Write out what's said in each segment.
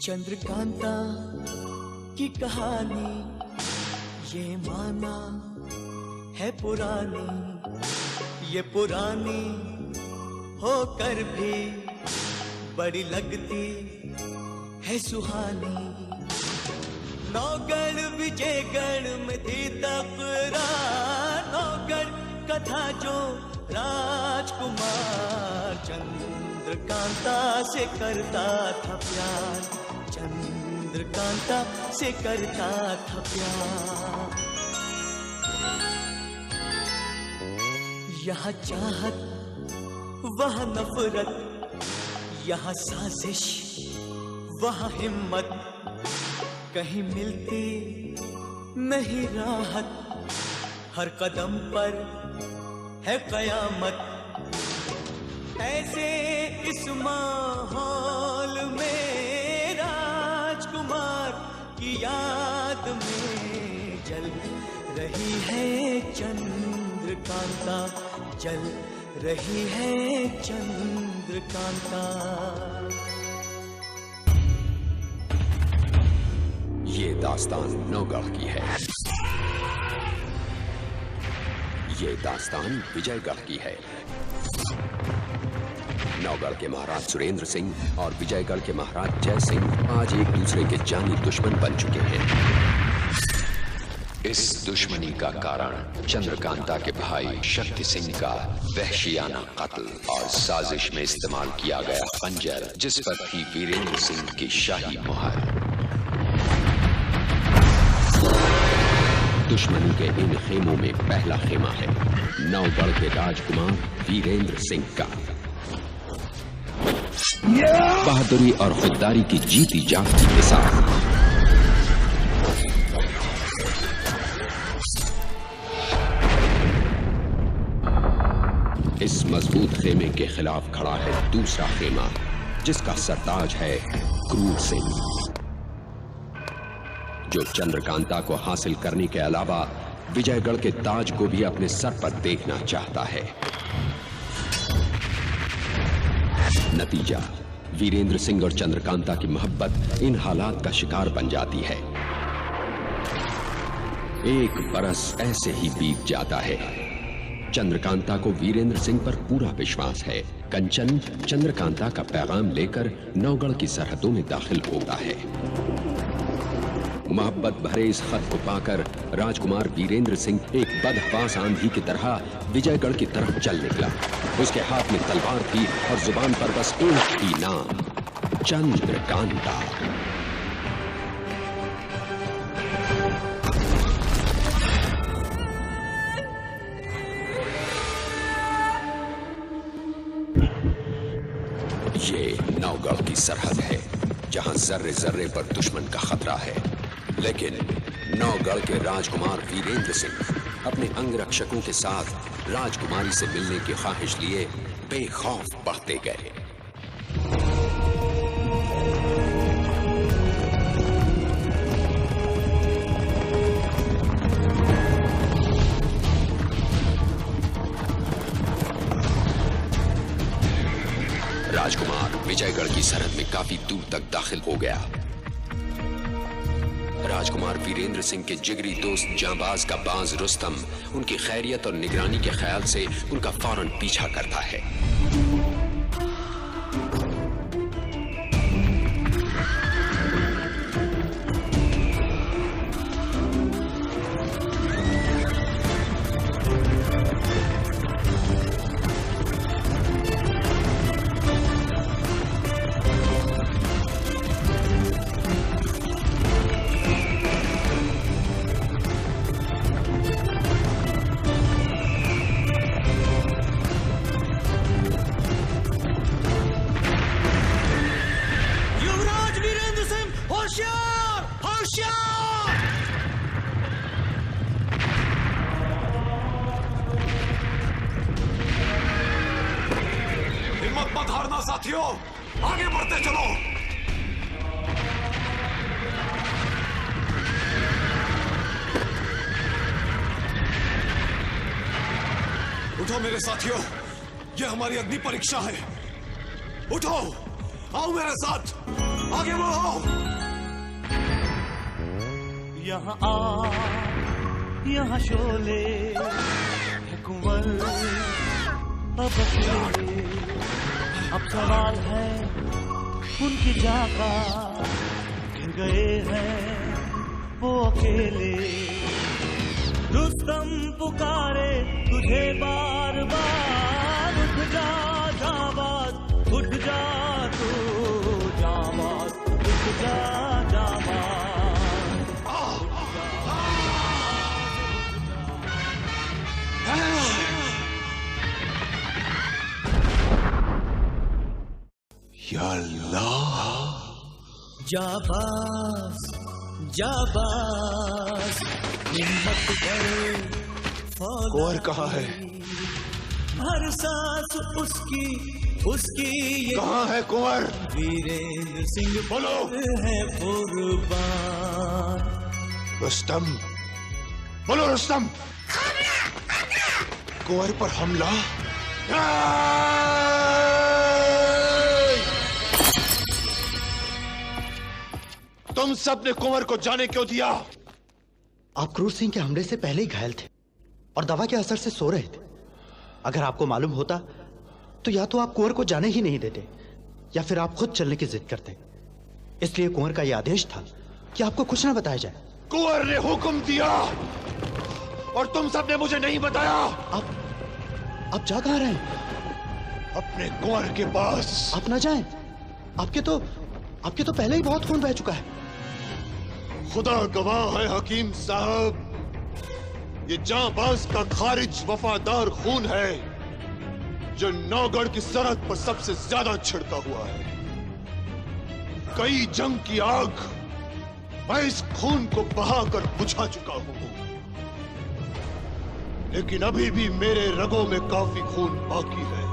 चंद्रकांता की कहानी ये माना है पुरानी, ये पुरानी होकर भी बड़ी लगती है सुहानी। नौगढ़ विजयगढ़ में थी तकरार, नौगढ़ का था जो राजकुमार चंद्रकांता से करता था प्यार, चंद्रकांता से करता था प्यार। यहाँ चाहत वहाँ नफरत, यहाँ साजिश वहाँ हिम्मत, कहीं मिलती नहीं राहत, हर कदम पर है कयामत। ऐसे इस माहौल में राजकुमार की याद में जल रही है चंद्रकांता, जल रही है चंद्रकांता। ये दास्तान नौगढ़ की है, ये दास्तान विजयगढ़ की है। नौगढ़ के महाराज सुरेंद्र सिंह और विजयगढ़ के महाराज जय सिंह आज एक दूसरे के जानी दुश्मन बन चुके हैं। इस दुश्मनी का कारण चंद्रकांता के भाई शक्ति सिंह का वहशियाना कत्ल और साजिश में इस्तेमाल किया गया खंजर, जिस पर थी वीरेंद्र सिंह की शाही मुहर। दुश्मनी के इन खेमों में पहला खेमा है नौगढ़ के राजकुमार वीरेंद्र सिंह का। बहादुरी और खुददारी की जीती जागती के साथ इस मजबूत खेमे के खिलाफ खड़ा है दूसरा खेमा, जिसका सरताज है क्रूर सिंह, जो चंद्रकांता को हासिल करने के अलावा विजयगढ़ के ताज को भी अपने सर पर देखना चाहता है। नतीजा, वीरेंद्र सिंह और चंद्रकांता की मोहब्बत इन हालात का शिकार बन जाती है। एक बरस ऐसे ही बीत जाता है। चंद्रकांता को वीरेंद्र सिंह पर पूरा विश्वास है। कंचन चंद्रकांता का पैगाम लेकर नौगढ़ की सरहदों में दाखिल होता है। मोहब्बत भरे इस खत को पाकर राजकुमार वीरेंद्र सिंह एक बदहवास आंधी की तरह विजयगढ़ की तरफ चल निकला। उसके हाथ में तलवार थी और जुबान पर बस एक ही नाम, चंद्रकांता। ये नौगढ़ की सरहद है, जहां जर्रे जर्रे पर दुश्मन का खतरा है। लेकिन नौगढ़ के राजकुमार वीरेंद्र सिंह अपने अंगरक्षकों के साथ राजकुमारी से मिलने की ख्वाहिश लिए बेखौफ बढ़ते गए। राजकुमार विजयगढ़ की सरहद में काफी दूर तक दाखिल हो गया। राजकुमार वीरेंद्र सिंह के जिगरी दोस्त जांबाज का बाज रुस्तम उनकी खैरियत और निगरानी के ख्याल से उनका फौरन पीछा करता है। साथियों, आगे बढ़ते चलो। उठो मेरे साथियों, ये हमारी अग्नि परीक्षा है। उठो, आओ मेरे साथ। आगे बढ़ो। यहाँ यहाँ शोले है कुंवर अब अकेले। अब सवाल है उनकी जाका, गिर गए हैं वो अकेले। रुस्तम पुकारे तुझे बार बार, उठ जा जाबाज, उठ जा तू जाबाज, उठ जा जाबाज। या अल्लाह, जाबाज जाबाज, हिम्मत कर फौलादी। कुंवर कहाँ है? हर सांस उसकी ये कहाँ है कुंवर? वीरेंद्र सिंह बोलो। है कुर्बान। रुस्तम, बोलो रुस्तम। कुंवर पर हमला। तुम सबने कुंवर को जाने क्यों दिया? आप क्रूर सिंह के हमले से पहले ही घायल थे और दवा के असर से सो रहे थे। अगर आपको मालूम होता तो या तो आप कुंवर को जाने ही नहीं देते या फिर आप खुद चलने की जिद करते। इसलिए कुंवर का यह आदेश था कि आपको कुछ ना बताया जाए। कुंवर ने हुक्म दिया और तुम सबने मुझे नहीं बताया। आप जा कहां रहे हैं? अपने कुंवर के पास। आप ना जाएं। आपके तो पहले ही बहुत खून बह चुका है। खुदा गवाह है हकीम साहब, ये जांबाज का खारिज वफादार खून है जो नौगढ़ की सरहद पर सबसे ज्यादा छिड़का हुआ है। कई जंग की आग मैं इस खून को बहाकर बुझा चुका हूं, लेकिन अभी भी मेरे रगों में काफी खून बाकी है।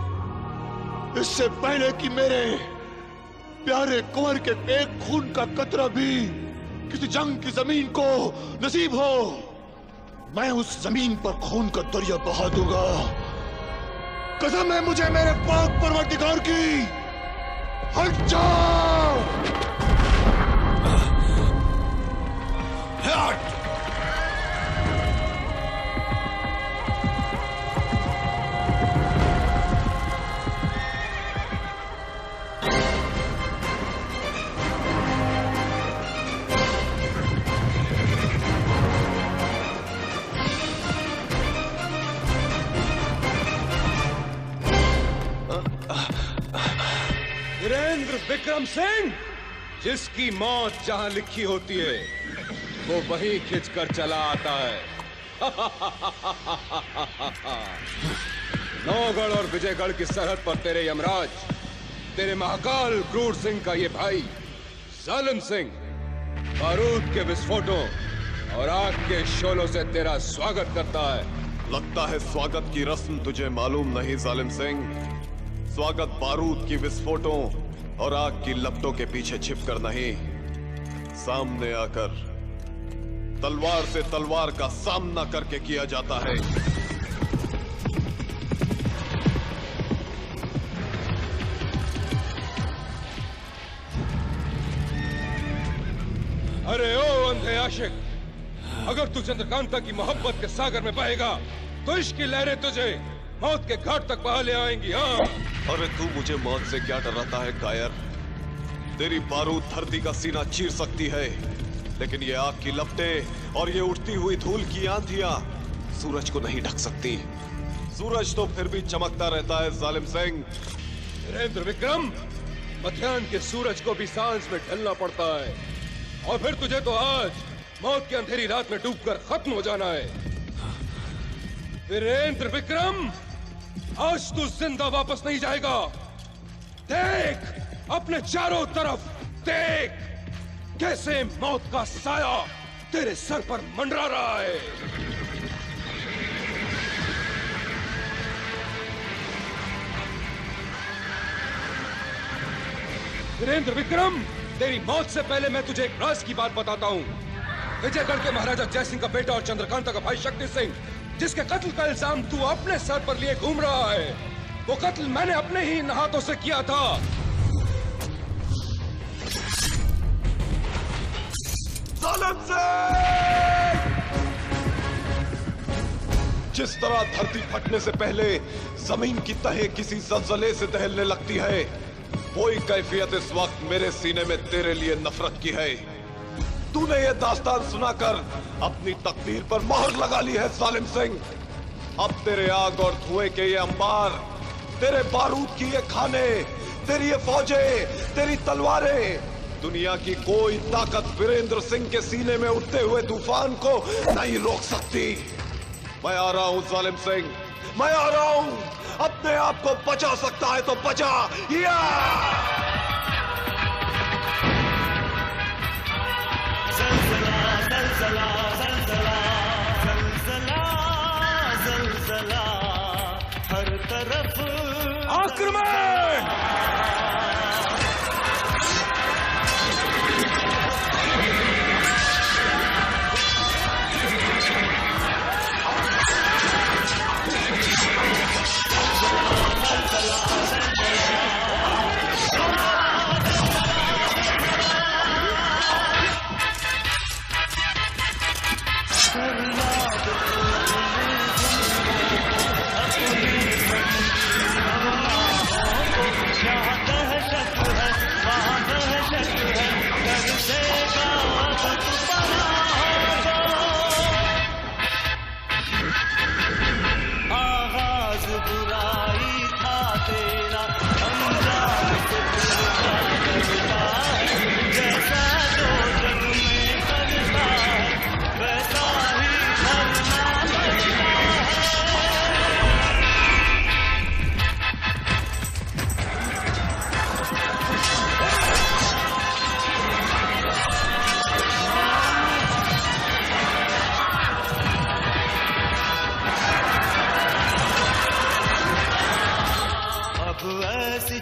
इससे पहले कि मेरे प्यारे कुंवर के एक खून का कतरा भी किसी जंग की जमीन को नसीब हो, मैं उस जमीन पर खून का दरिया बहा दूंगा। कसम है मुझे मेरे पाक परवरदिगार की। हट जाओ। हट। वीरेंद्र विक्रम सिंह, जिसकी मौत जहां लिखी होती है वो वहीं खिंचकर चला आता है। नौगढ़ और विजयगढ़ की सरहद पर तेरे यमराज, तेरे महाकाल क्रूर सिंह का ये भाई जालिम सिंह बारूद के विस्फोटों और आग के शोलों से तेरा स्वागत करता है। लगता है स्वागत की रस्म तुझे मालूम नहीं जालिम सिंह। स्वागत बारूद की विस्फोटों और आग की लपटों के पीछे छिपकर नहीं, सामने आकर तलवार से तलवार का सामना करके किया जाता है। अरे ओ अंधे आशिक, अगर तू चंद्रकांता की मोहब्बत के सागर में बहेगा तो इश्क की लहरें तुझे मौत के घाट तक बहा ले आएंगी। हाँ, अरे तू मुझे मौत से क्या डराता है कायर? तेरी बारूद धरती का सीना चीर सकती है, लेकिन ये आग की लपटें और ये उठती हुई धूल की आंधियां सूरज को नहीं ढक सकती। सूरज तो फिर भी चमकता रहता है जालिम सिंह। वीरेंद्र विक्रम, मध्याह्न के सूरज को भी सांझ में ढलना पड़ता है और फिर तुझे तो आज मौत की अंधेरी रात में डूबकर खत्म हो जाना है। वीरेंद्र विक्रम, आज तू जिंदा वापस नहीं जाएगा। देख अपने चारों तरफ, देख कैसे मौत का साया तेरे सर पर मंडरा रहा है। वीरेंद्र विक्रम, तेरी मौत से पहले मैं तुझे एक राज की बात बताता हूँ। विजयगढ़ के महाराजा जयसिंह का बेटा और चंद्रकांता का भाई शक्ति सिंह, जिसके कत्ल का इल्जाम तू अपने सर पर लिए घूम रहा है, वो कत्ल मैंने अपने ही हाथों से किया था। जालिम सिंह! जिस तरह धरती फटने से पहले जमीन की तहें किसी ज़लज़ले से दहलने लगती है, वही कैफियत इस वक्त मेरे सीने में तेरे लिए नफरत की है। तूने ये दास्तान सुनाकर अपनी तकदीर पर मोहर लगा ली है जालिम सिंह। अब तेरे आग और धुएं के ये अंबार, तेरे बारूद की ये खाने, तेरी ये फौजें, तेरी तलवारें, दुनिया की कोई ताकत वीरेंद्र सिंह के सीने में उठते हुए तूफान को नहीं रोक सकती। मैं आ रहा हूं जालिम सिंह, मैं आ रहा हूं। अपने आप को बचा सकता है तो बचा। या जलजला जलजला जलजला जलजला जलजला हर तरफ आक्रमण!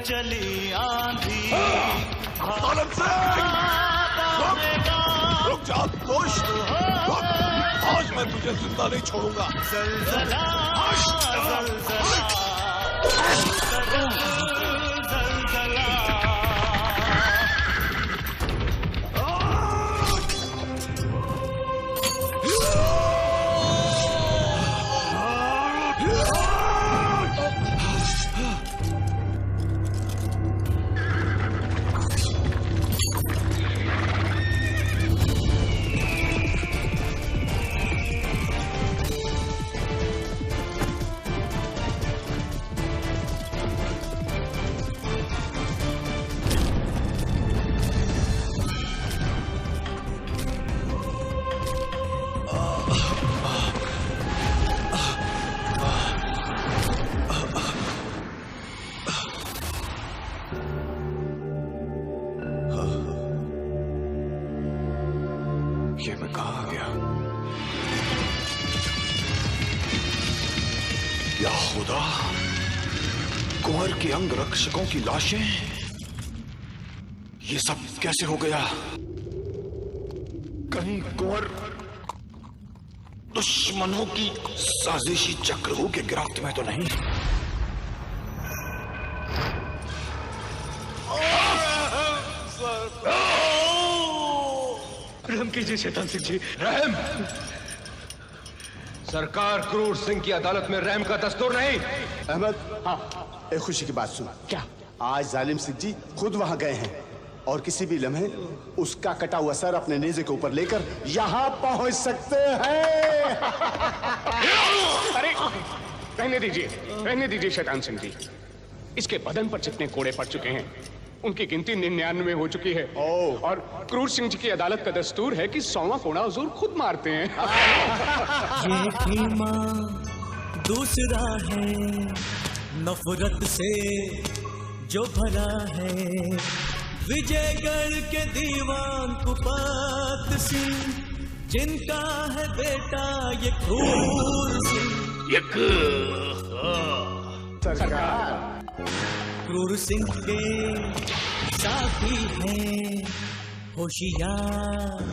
चली आंधी जालिम सिंह! रुक जा दुष्ट! आज मैं तुझे जिंदा नहीं छोड़ूंगा। जलजला जलजला जलजला ये मैं कहाँ आ गया? या खुदा, कुंवर के अंग रक्षकों की लाशें, ये सब कैसे हो गया? कहीं कुंवर दुश्मनों की साजिशी चक्रव्यूह के गिरफ्त में तो नहीं? रहम कीजिए शैतान सिंह जी। रहम? सरकार क्रूर सिंह की अदालत में रहम का दस्तूर नहीं। अहमद, हाँ, एक खुशी की बात सुन। क्या? आज जालिम सिंह जी खुद वहां गए हैं और किसी भी लम्हे उसका कटा हुआ सर अपने नेज़े के ऊपर लेकर यहां पहुंच सकते हैं। अरे रहने दीजिए शैतान सिंह जी। इसके बदन पर जितने कोड़े पड़ चुके हैं उनकी गिनती 99 हो चुकी है। और क्रूर सिंह जी की अदालत का दस्तूर है कि 100वां कोड़ा हुजूर खुद मारते हैं। ये कीमा दूसरा है नफरत से जो भरा है, विजयगढ़ के दीवान कुपात सिंह जिनका है बेटा ये क्रूर सिंह। क्रूर सिंह के साथी हैं होशियार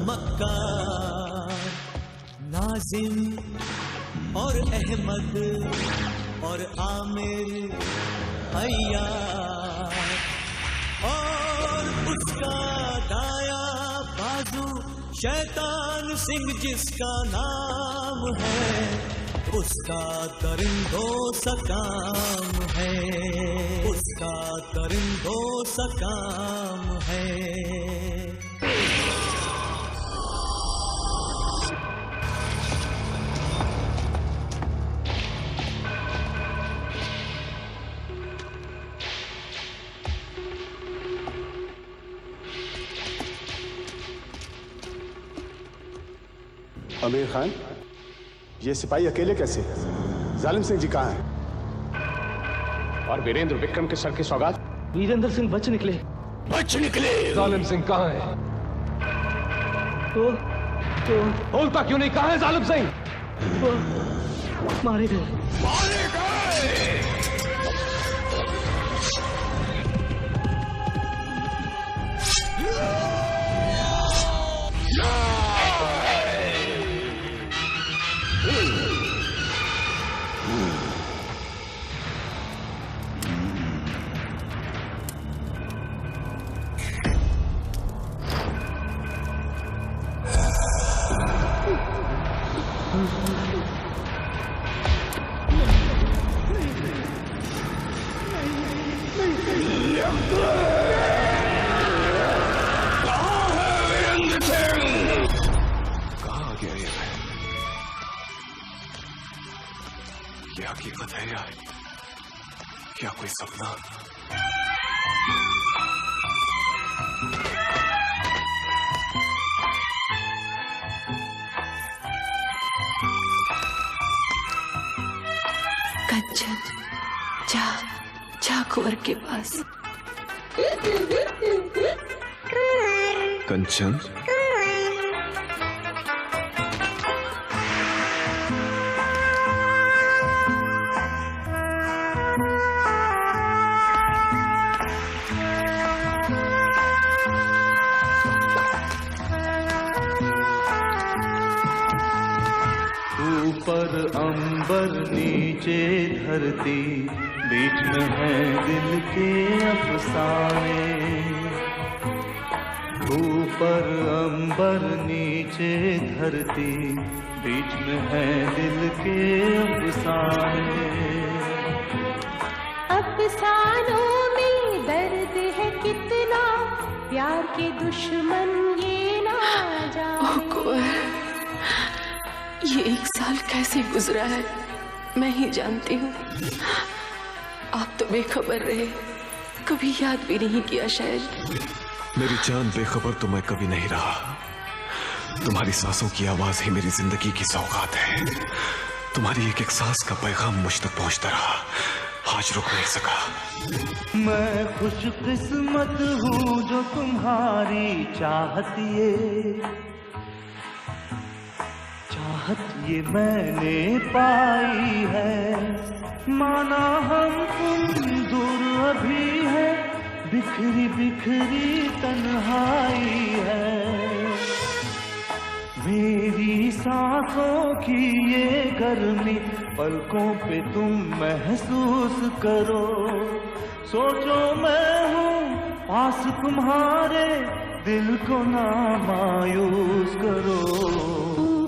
मक्कार नाजिम और अहमद और आमिर अय्यार और उसका दाया बाजू शैतान सिंह जिसका नाम है, उसका दरिंदों सा काम है, उसका दरिंदों सा काम है। आमिर खान, ये सिपाही अकेले कैसे? जालिम सिंह जी कहाँ हैं? और वीरेंद्र विक्रम के सर की सौगात? वीरेंद्र सिंह बच निकले। जालिम सिंह कहाँ है? तो बोलता क्यों नहीं? कहाँ है जालिम सिंह? मारे गए। क्या हकीकत है यार? क्या कोई सपना? कंचन, जा कुंवर के पास। कंचन, ऊपर अंबर नीचे धरती, बीच में है दिल के अफसाने। ऊपर अंबर नीचे धरती, बीच में है दिल के अफसाने। अफसानों में दर्द है कितना, प्यार के दुश्मन ये ना जाने। ये 1 साल कैसे गुजरा है मैं ही जानती हूँ। आप तो बेखबर रहे, कभी याद भी नहीं किया शायद। मेरी जान, बेखबर तो मैं कभी नहीं रहा। तुम्हारी सांसों की आवाज ही मेरी जिंदगी की सौगात है। तुम्हारी एक एक सांस का पैगाम मुझ तक पहुंचता रहा, आज रुक नहीं सका। मैं खुशकिस्मत हूँ जो तुम्हारी चाहती है, चाहत ये मैंने पाई है। माना हम तुम दूर अभी है, बिखरी बिखरी तन्हाई है। मेरी सांसों की ये गर्मी पलकों पे तुम महसूस करो। सोचो मैं हूँ पास तुम्हारे, दिल को ना मायूस करो।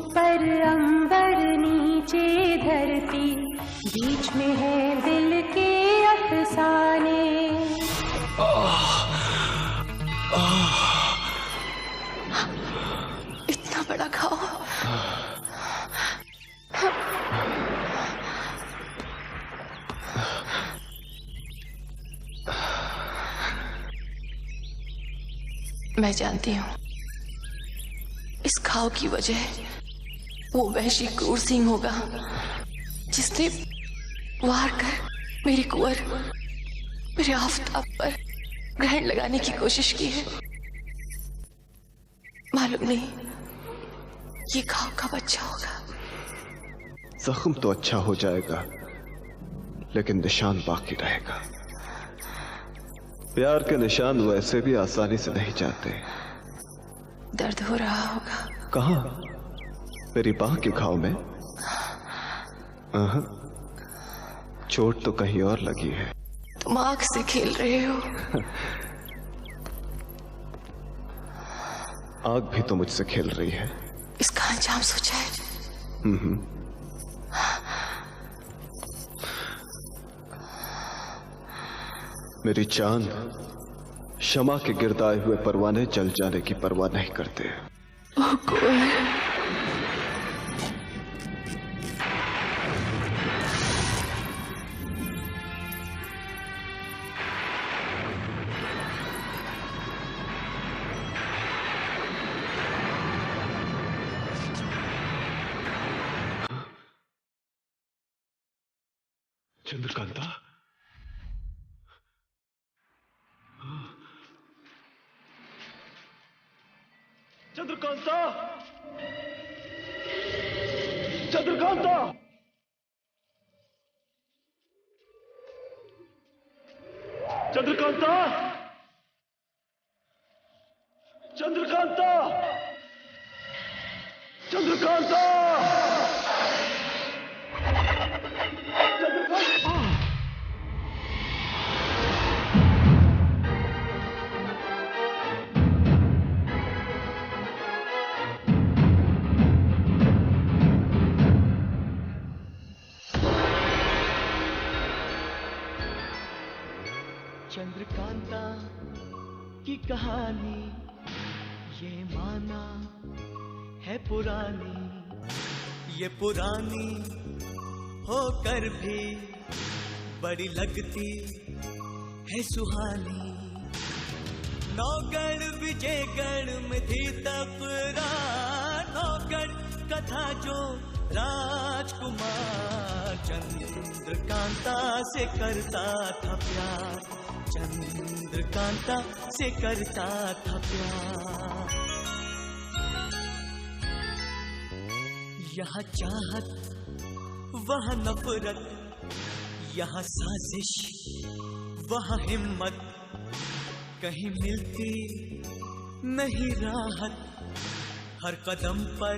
ऊपर अंबर नीचे धरती, बीच में है दिल के अफसाने। इतना बड़ा घाव। मैं जानती हूँ इस घाव की वजह वो वहशी क्रूर सिंह होगा जिसने वार कर मेरी कुंवर, मेरे आफताब पर ग्रहण लगाने की कोशिश की है। मालूम नहीं ये घाव कब अच्छा होगा। जख्म तो अच्छा हो जाएगा, लेकिन निशान बाकी रहेगा। प्यार के निशान वैसे भी आसानी से नहीं जाते। दर्द हो रहा होगा। कहाँ? मेरी बाह के घाव में? चोट तो कहीं और लगी है। तुम आग से खेल रहे हो। आग भी तो मुझसे खेल रही है। इसका अंजाम सोचा है? मेरी चांद, शमा के गिरदाए हुए परवाने जल जाने की परवाह नहीं करते। ओह कुंवर, चंद्रकांता, चंद्रकांता, चंद्रकांता, चंद्रकांता, चंद्रकांता, चंद्रकांता, चंद्रकांता की कहानी ये माना है पुरानी, ये पुरानी होकर भी बड़ी लगती है सुहानी। नौगढ़ विजयगढ़ में थी तकरार, नौगढ़ कथा जो राजकुमार चंद्रकांता से करता था प्यार, चंद्रकांता से करता था प्यार। यहाँ चाहत वहाँ नफरत, यहाँ साजिश वहाँ हिम्मत, कहीं मिलती नहीं राहत, हर कदम पर